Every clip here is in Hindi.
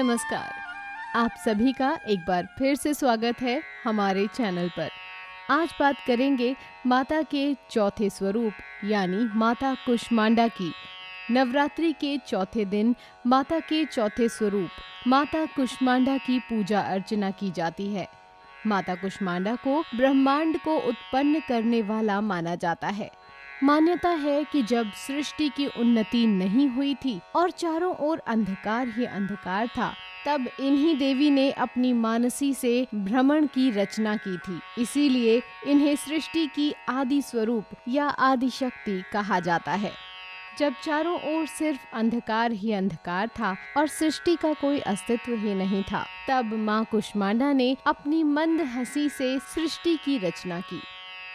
नमस्कार। आप सभी का एक बार फिर से स्वागत है हमारे चैनल पर। आज बात करेंगे माता के चौथे स्वरूप यानी माता कुष्मांडा की। नवरात्रि के चौथे दिन माता के चौथे स्वरूप माता कुष्मांडा की पूजा अर्चना की जाती है। माता कुष्मांडा को ब्रह्मांड को उत्पन्न करने वाला माना जाता है। मान्यता है कि जब सृष्टि की उन्नति नहीं हुई थी और चारों ओर अंधकार ही अंधकार था, तब इन्हीं देवी ने अपनी मानसी से भ्रमण की रचना की थी। इसीलिए इन्हें सृष्टि की आदि स्वरूप या आदि शक्ति कहा जाता है। जब चारों ओर सिर्फ अंधकार ही अंधकार था और सृष्टि का कोई अस्तित्व ही नहीं था, तब माँ कुष्मांडा ने अपनी मंद हंसी से सृष्टि की रचना की।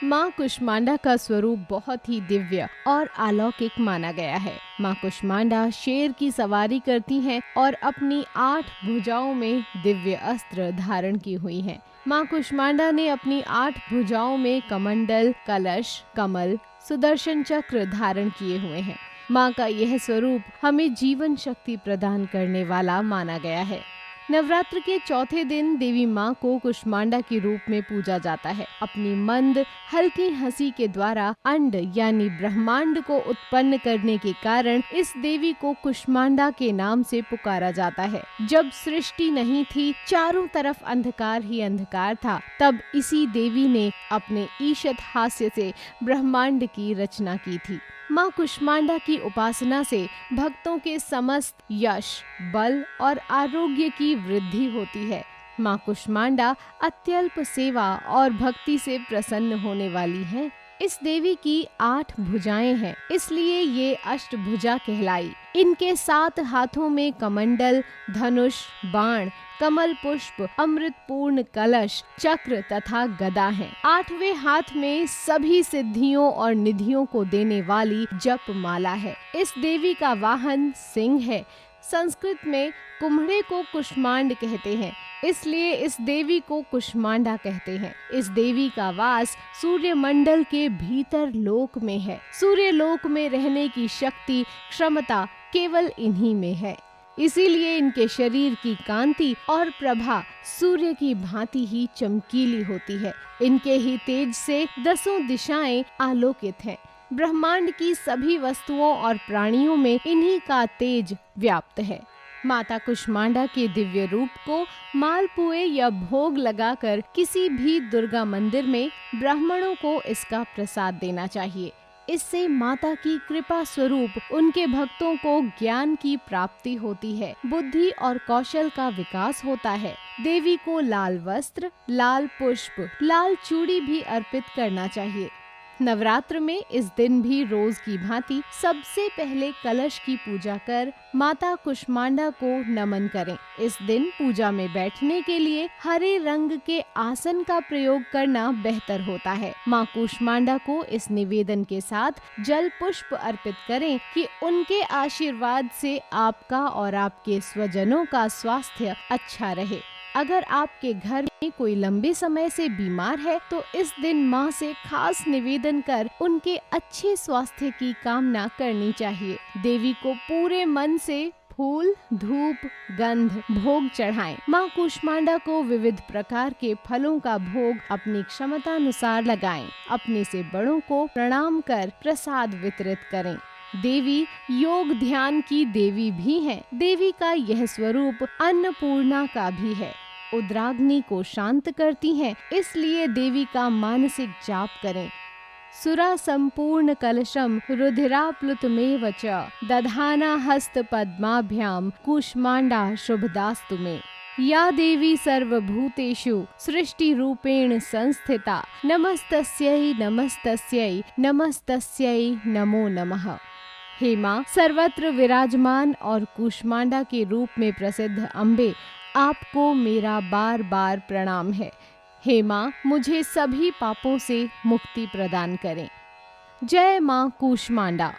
माँ कुष्मांडा का स्वरूप बहुत ही दिव्य और अलौकिक माना गया है। माँ कुष्मांडा शेर की सवारी करती हैं और अपनी 8 भुजाओं में दिव्य अस्त्र धारण की हुई हैं। माँ कुष्मांडा ने अपनी 8 भुजाओं में कमंडल, कलश, कमल, सुदर्शन चक्र धारण किए हुए हैं। माँ का यह स्वरूप हमें जीवन शक्ति प्रदान करने वाला माना गया है। नवरात्र के चौथे दिन देवी माँ को कुष्मांडा के रूप में पूजा जाता है। अपनी मंद हल्की हंसी के द्वारा अंड यानी ब्रह्मांड को उत्पन्न करने के कारण इस देवी को कुष्मांडा के नाम से पुकारा जाता है। जब सृष्टि नहीं थी, चारों तरफ अंधकार ही अंधकार था, तब इसी देवी ने अपने ईशत हास्य से ब्रह्मांड की रचना की थी। माँ कुष्मांडा की उपासना से भक्तों के समस्त यश, बल और आरोग्य की वृद्धि होती है। माँ कुष्मांडा अत्यल्प सेवा और भक्ति से प्रसन्न होने वाली है। इस देवी की 8 भुजाएं हैं, इसलिए ये अष्टभुजा कहलाई। इनके 7 हाथों में कमंडल, धनुष, बाण, कमल पुष्प, अमृतपूर्ण कलश, चक्र तथा गदा हैं। 8वें हाथ में सभी सिद्धियों और निधियों को देने वाली जप माला है। इस देवी का वाहन सिंह है। संस्कृत में कुम्हड़े को कुष्मांड कहते हैं, इसलिए इस देवी को कुष्मांडा कहते हैं। इस देवी का वास सूर्य मंडल के भीतर लोक में है। सूर्य लोक में रहने की शक्ति, क्षमता केवल इन्हीं में है। इसीलिए इनके शरीर की कांति और प्रभा सूर्य की भांति ही चमकीली होती है। इनके ही तेज से 10 दिशाएं आलोकित हैं। ब्रह्मांड की सभी वस्तुओं और प्राणियों में इन्हीं का तेज व्याप्त है। माता कुष्मांडा के दिव्य रूप को मालपुए या भोग लगाकर किसी भी दुर्गा मंदिर में ब्राह्मणों को इसका प्रसाद देना चाहिए। इससे माता की कृपा स्वरूप उनके भक्तों को ज्ञान की प्राप्ति होती है, बुद्धि और कौशल का विकास होता है। देवी को लाल वस्त्र, लाल पुष्प, लाल चूड़ी भी अर्पित करना चाहिए। नवरात्र में इस दिन भी रोज की भांति सबसे पहले कलश की पूजा कर माता कुष्मांडा को नमन करें। इस दिन पूजा में बैठने के लिए हरे रंग के आसन का प्रयोग करना बेहतर होता है। माँ कुष्मांडा को इस निवेदन के साथ जल पुष्प अर्पित करें कि उनके आशीर्वाद से आपका और आपके स्वजनों का स्वास्थ्य अच्छा रहे। अगर आपके घर में कोई लंबे समय से बीमार है, तो इस दिन माँ से खास निवेदन कर उनके अच्छे स्वास्थ्य की कामना करनी चाहिए। देवी को पूरे मन से फूल, धूप, गंध, भोग चढ़ाएं। माँ कुष्मांडा को विविध प्रकार के फलों का भोग अपनी क्षमतानुसार लगाएं। अपने से बड़ों को प्रणाम कर प्रसाद वितरित करें। देवी योग ध्यान की देवी भी हैं। देवी का यह स्वरूप अन्नपूर्णा का भी है। उद्राग्नि को शांत करती हैं, इसलिए देवी का मानसिक जाप करें। सुरा संपूर्ण कलशम रुधिराप्लुतमेव च दधाना हस्त पद्माभ्याम कुष्मांडा शुभदास्तु मे। या देवी सर्वभूतेषु सृष्टि रूपेण संस्थिता नमस्तस्यै नमस्तस्यै नमस्तस्यै नमो नमः। हे माँ, सर्वत्र विराजमान और कुष्मांडा के रूप में प्रसिद्ध अम्बे, आपको मेरा बार बार प्रणाम है। हे माँ, मुझे सभी पापों से मुक्ति प्रदान करें। जय माँ कुष्मांडा।